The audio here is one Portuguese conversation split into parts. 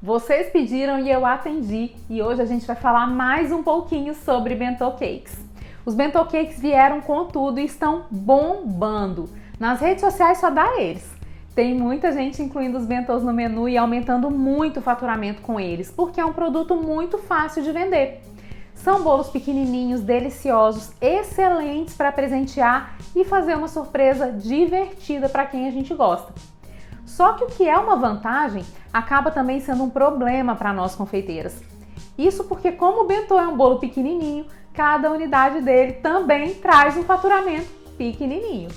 Vocês pediram e eu atendi, e hoje a gente vai falar mais um pouquinho sobre bentô cakes. Os bentô cakes vieram com tudo e estão bombando. Nas redes sociais só dá eles. Tem muita gente incluindo os bentôs no menu e aumentando muito o faturamento com eles, porque é um produto muito fácil de vender. São bolos pequenininhos, deliciosos, excelentes para presentear e fazer uma surpresa divertida para quem a gente gosta. Só que o que é uma vantagem acaba também sendo um problema para nós confeiteiras. Isso porque, como o bentô é um bolo pequenininho, cada unidade dele também traz um faturamento pequenininho.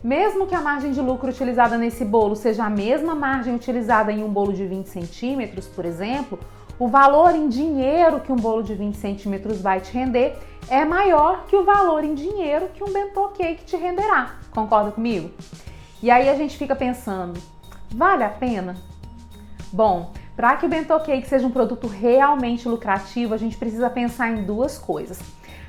Mesmo que a margem de lucro utilizada nesse bolo seja a mesma margem utilizada em um bolo de 20 centímetros, por exemplo, o valor em dinheiro que um bolo de 20 centímetros vai te render é maior que o valor em dinheiro que um bentô cake te renderá. Concorda comigo? E aí a gente fica pensando, vale a pena? Bom, para que o bentô cake seja um produto realmente lucrativo, a gente precisa pensar em duas coisas.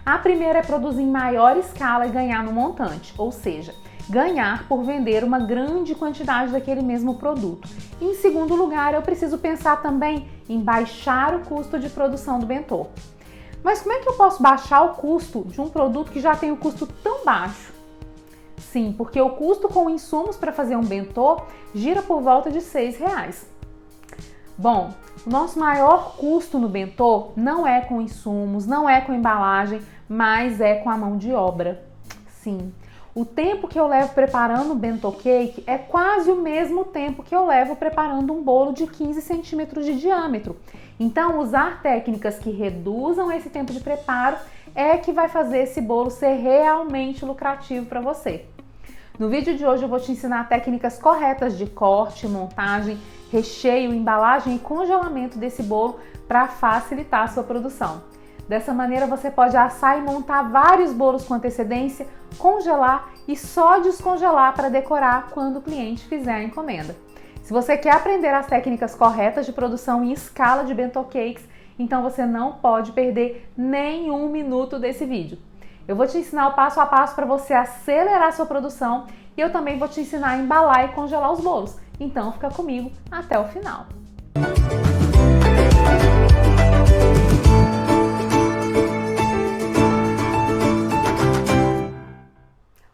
A primeira é produzir em maior escala e ganhar no montante, ou seja, ganhar por vender uma grande quantidade daquele mesmo produto. E, em segundo lugar, eu preciso pensar também em baixar o custo de produção do bentô. Mas como é que eu posso baixar o custo de um produto que já tem um custo tão baixo? Sim, porque o custo com insumos para fazer um bentô gira por volta de R$6. Bom, o nosso maior custo no bentô não é com insumos, não é com embalagem, mas é com a mão de obra. Sim. O tempo que eu levo preparando um bentô cake é quase o mesmo tempo que eu levo preparando um bolo de 15 centímetros de diâmetro. Então, usar técnicas que reduzam esse tempo de preparo é que vai fazer esse bolo ser realmente lucrativo para você. No vídeo de hoje eu vou te ensinar técnicas corretas de corte, montagem, recheio, embalagem e congelamento desse bolo para facilitar a sua produção. Dessa maneira você pode assar e montar vários bolos com antecedência, congelar e só descongelar para decorar quando o cliente fizer a encomenda. Se você quer aprender as técnicas corretas de produção em escala de bentô cakes, então você não pode perder nenhum minuto desse vídeo. Eu vou te ensinar o passo a passo para você acelerar sua produção e eu também vou te ensinar a embalar e congelar os bolos. Então fica comigo até o final.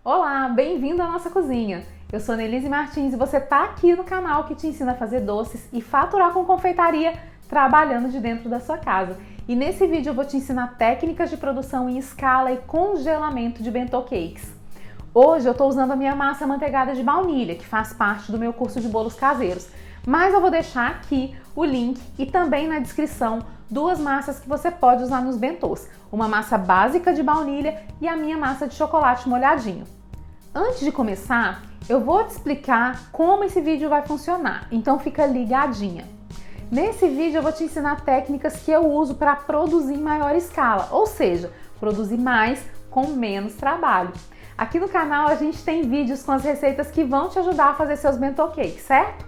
Olá, bem-vindo à nossa cozinha! Eu sou Nelise Martins e você está aqui no canal que te ensina a fazer doces e faturar com confeitaria trabalhando de dentro da sua casa. E nesse vídeo eu vou te ensinar técnicas de produção em escala e congelamento de bentô cakes. Hoje eu estou usando a minha massa amanteigada de baunilha, que faz parte do meu curso de bolos caseiros. Mas eu vou deixar aqui o link e também na descrição duas massas que você pode usar nos bentôs. Uma massa básica de baunilha e a minha massa de chocolate molhadinho. Antes de começar, eu vou te explicar como esse vídeo vai funcionar, então fica ligadinha. Nesse vídeo eu vou te ensinar técnicas que eu uso para produzir em maior escala, ou seja, produzir mais com menos trabalho. Aqui no canal a gente tem vídeos com as receitas que vão te ajudar a fazer seus bentô cakes, certo?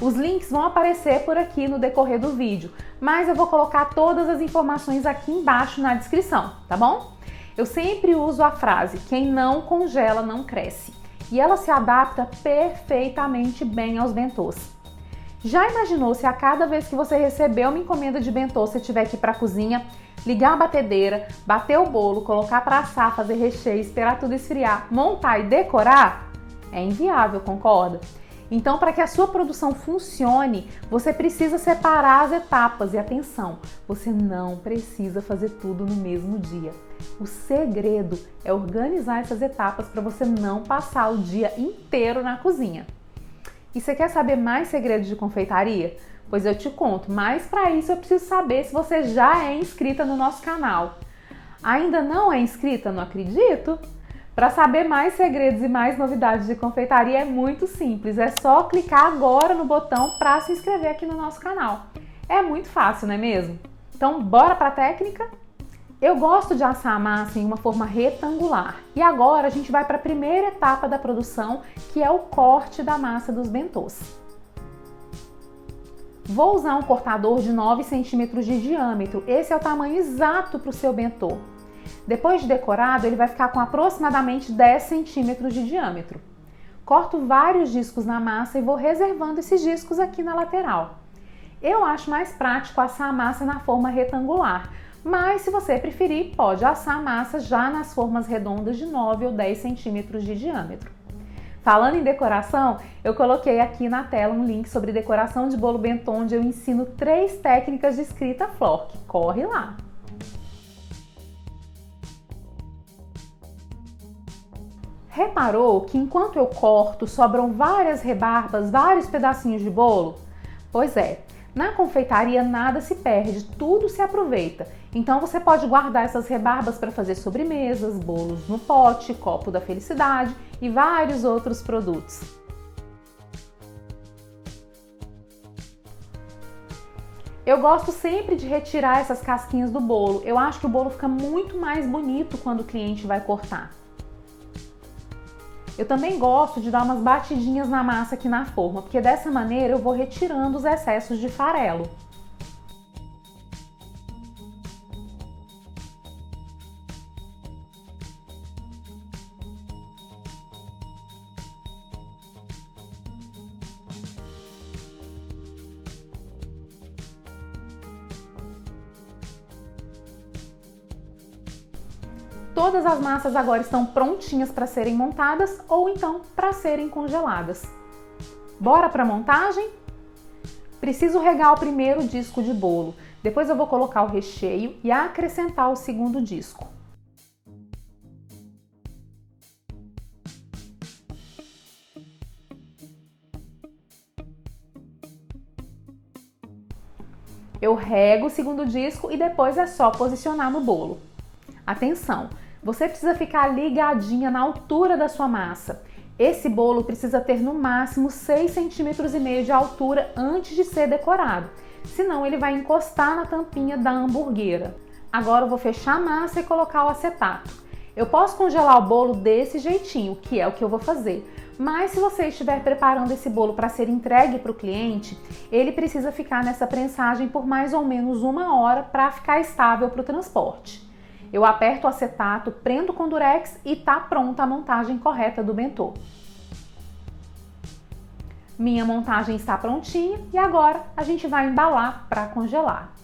Os links vão aparecer por aqui no decorrer do vídeo, mas eu vou colocar todas as informações aqui embaixo na descrição, tá bom? Eu sempre uso a frase, quem não congela não cresce, e ela se adapta perfeitamente bem aos bentôs. Já imaginou se a cada vez que você receber uma encomenda de bentô, você tiver que ir para a cozinha, ligar a batedeira, bater o bolo, colocar para assar, fazer recheio, esperar tudo esfriar, montar e decorar? É inviável, concorda? Então, para que a sua produção funcione, você precisa separar as etapas e atenção, você não precisa fazer tudo no mesmo dia. O segredo é organizar essas etapas para você não passar o dia inteiro na cozinha. E você quer saber mais segredos de confeitaria? Pois eu te conto, mas para isso eu preciso saber se você já é inscrita no nosso canal. Ainda não é inscrita? Não acredito? Para saber mais segredos e mais novidades de confeitaria é muito simples, é só clicar agora no botão para se inscrever aqui no nosso canal. É muito fácil, não é mesmo? Então bora para a técnica? Eu gosto de assar a massa em uma forma retangular e agora a gente vai para a primeira etapa da produção, que é o corte da massa dos bentôs. Vou usar um cortador de 9 centímetros de diâmetro, esse é o tamanho exato para o seu bentô. Depois de decorado, ele vai ficar com aproximadamente 10 centímetros de diâmetro. Corto vários discos na massa e vou reservando esses discos aqui na lateral. Eu acho mais prático assar a massa na forma retangular, mas se você preferir, pode assar a massa já nas formas redondas de 9 ou 10 centímetros de diâmetro. Falando em decoração, eu coloquei aqui na tela um link sobre decoração de bolo bentô, onde eu ensino 3 técnicas de escrita Flork. Corre lá! Reparou que enquanto eu corto, sobram várias rebarbas, vários pedacinhos de bolo? Pois é, na confeitaria nada se perde, tudo se aproveita. Então você pode guardar essas rebarbas para fazer sobremesas, bolos no pote, copo da felicidade e vários outros produtos. Eu gosto sempre de retirar essas casquinhas do bolo. Eu acho que o bolo fica muito mais bonito quando o cliente vai cortar. Eu também gosto de dar umas batidinhas na massa aqui na forma, porque dessa maneira eu vou retirando os excessos de farelo. Todas as massas agora estão prontinhas para serem montadas ou então para serem congeladas. Bora para a montagem? Preciso regar o primeiro disco de bolo, depois eu vou colocar o recheio e acrescentar o segundo disco. Eu rego o segundo disco e depois é só posicionar no bolo. Atenção! Você precisa ficar ligadinha na altura da sua massa. Esse bolo precisa ter no máximo 6,5 cm de altura antes de ser decorado, senão ele vai encostar na tampinha da hamburguera. Agora eu vou fechar a massa e colocar o acetato. Eu posso congelar o bolo desse jeitinho, que é o que eu vou fazer, mas se você estiver preparando esse bolo para ser entregue para o cliente, ele precisa ficar nessa prensagem por mais ou menos 1 hora para ficar estável para o transporte. Eu aperto o acetato, prendo com durex e tá pronta a montagem correta do bentô. Minha montagem está prontinha e agora a gente vai embalar para congelar.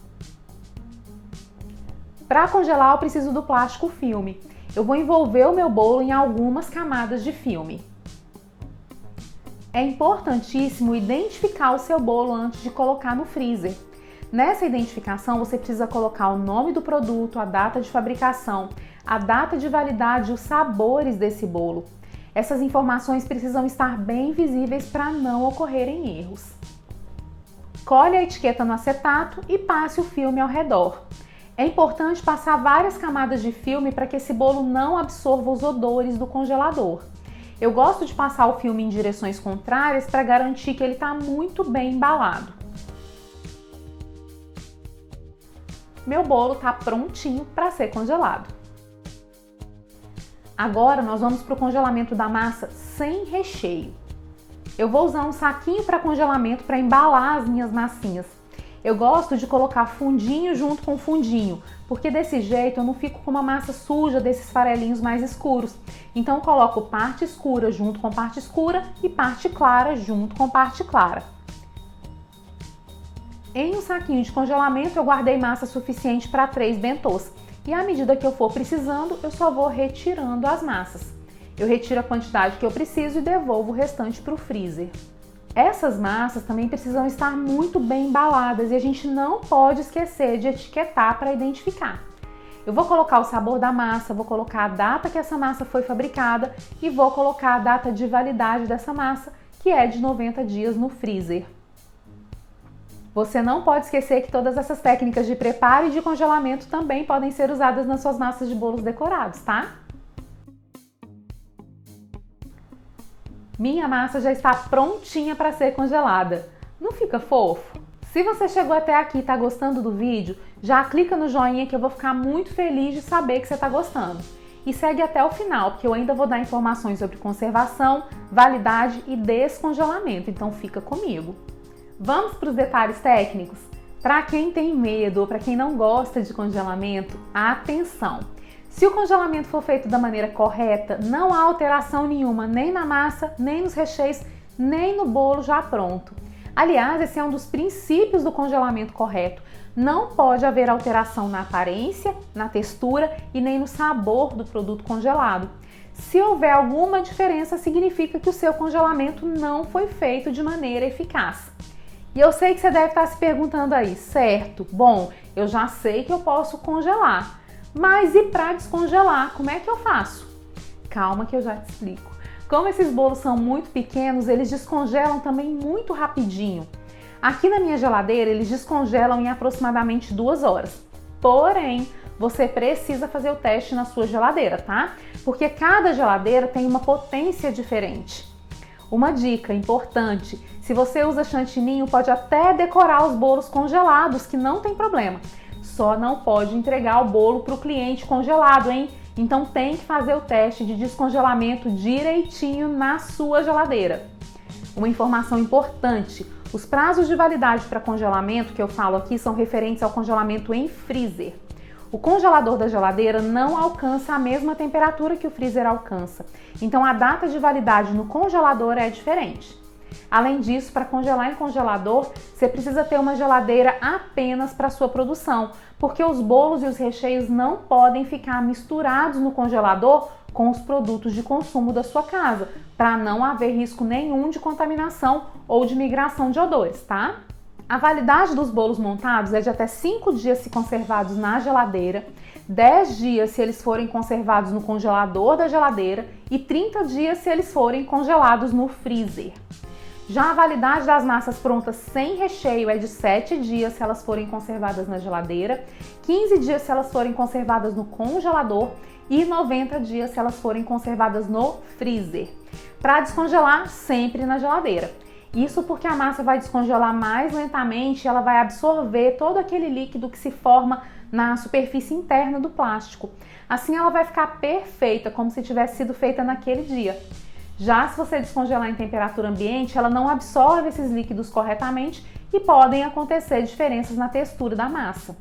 Para congelar eu preciso do plástico filme. Eu vou envolver o meu bolo em algumas camadas de filme. É importantíssimo identificar o seu bolo antes de colocar no freezer. Nessa identificação, você precisa colocar o nome do produto, a data de fabricação, a data de validade e os sabores desse bolo. Essas informações precisam estar bem visíveis para não ocorrerem erros. Cole a etiqueta no acetato e passe o filme ao redor. É importante passar várias camadas de filme para que esse bolo não absorva os odores do congelador. Eu gosto de passar o filme em direções contrárias para garantir que ele está muito bem embalado. Meu bolo está prontinho para ser congelado. Agora nós vamos para o congelamento da massa sem recheio. Eu vou usar um saquinho para congelamento para embalar as minhas massinhas. Eu gosto de colocar fundinho junto com fundinho, porque desse jeito eu não fico com uma massa suja desses farelinhos mais escuros. Então eu coloco parte escura junto com parte escura e parte clara junto com parte clara. Em um saquinho de congelamento eu guardei massa suficiente para 3 bentôs e à medida que eu for precisando eu só vou retirando as massas. Eu retiro a quantidade que eu preciso e devolvo o restante para o freezer. Essas massas também precisam estar muito bem embaladas e a gente não pode esquecer de etiquetar para identificar. Eu vou colocar o sabor da massa, vou colocar a data que essa massa foi fabricada e vou colocar a data de validade dessa massa, que é de 90 dias no freezer. Você não pode esquecer que todas essas técnicas de preparo e de congelamento também podem ser usadas nas suas massas de bolos decorados, tá? Minha massa já está prontinha para ser congelada. Não fica fofo? Se você chegou até aqui e está gostando do vídeo, já clica no joinha que eu vou ficar muito feliz de saber que você está gostando. E segue até o final, porque eu ainda vou dar informações sobre conservação, validade e descongelamento, então fica comigo. Vamos para os detalhes técnicos? Para quem tem medo ou para quem não gosta de congelamento, atenção! Se o congelamento for feito da maneira correta, não há alteração nenhuma nem na massa, nem nos recheios, nem no bolo já pronto. Aliás, esse é um dos princípios do congelamento correto. Não pode haver alteração na aparência, na textura e nem no sabor do produto congelado. Se houver alguma diferença, significa que o seu congelamento não foi feito de maneira eficaz. E eu sei que você deve estar se perguntando aí, certo? Bom, eu já sei que eu posso congelar, mas e para descongelar, como é que eu faço? Calma que eu já te explico. Como esses bolos são muito pequenos, eles descongelam também muito rapidinho. Aqui na minha geladeira, eles descongelam em aproximadamente 2 horas. Porém, você precisa fazer o teste na sua geladeira, tá? Porque cada geladeira tem uma potência diferente. Uma dica importante, se você usa chantininho, pode até decorar os bolos congelados, que não tem problema. Só não pode entregar o bolo para o cliente congelado, hein? Então tem que fazer o teste de descongelamento direitinho na sua geladeira. Uma informação importante, os prazos de validade para congelamento que eu falo aqui são referentes ao congelamento em freezer. O congelador da geladeira não alcança a mesma temperatura que o freezer alcança, então a data de validade no congelador é diferente. Além disso, para congelar em congelador, você precisa ter uma geladeira apenas para sua produção, porque os bolos e os recheios não podem ficar misturados no congelador com os produtos de consumo da sua casa, para não haver risco nenhum de contaminação ou de migração de odores, tá? A validade dos bolos montados é de até 5 dias se conservados na geladeira, 10 dias se eles forem conservados no congelador da geladeira e 30 dias se eles forem congelados no freezer. Já a validade das massas prontas sem recheio é de 7 dias se elas forem conservadas na geladeira, 15 dias se elas forem conservadas no congelador e 90 dias se elas forem conservadas no freezer. Para descongelar, sempre na geladeira. Isso porque a massa vai descongelar mais lentamente e ela vai absorver todo aquele líquido que se forma na superfície interna do plástico. Assim ela vai ficar perfeita, como se tivesse sido feita naquele dia. Já se você descongelar em temperatura ambiente, ela não absorve esses líquidos corretamente e podem acontecer diferenças na textura da massa.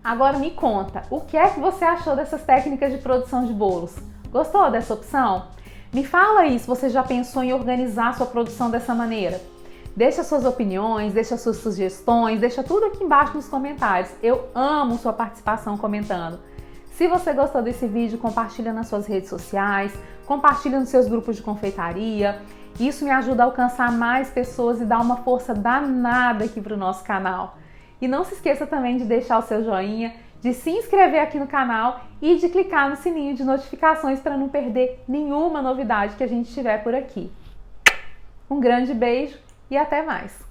Agora me conta, o que é que você achou dessas técnicas de produção de bolos? Gostou dessa opção? Me fala aí se você já pensou em organizar sua produção dessa maneira. Deixa suas opiniões, deixa suas sugestões, deixa tudo aqui embaixo nos comentários. Eu amo sua participação comentando. Se você gostou desse vídeo, compartilha nas suas redes sociais, compartilha nos seus grupos de confeitaria. Isso me ajuda a alcançar mais pessoas e dar uma força danada aqui para o nosso canal. E não se esqueça também de deixar o seu joinha, de se inscrever aqui no canal e de clicar no sininho de notificações para não perder nenhuma novidade que a gente tiver por aqui. Um grande beijo e até mais!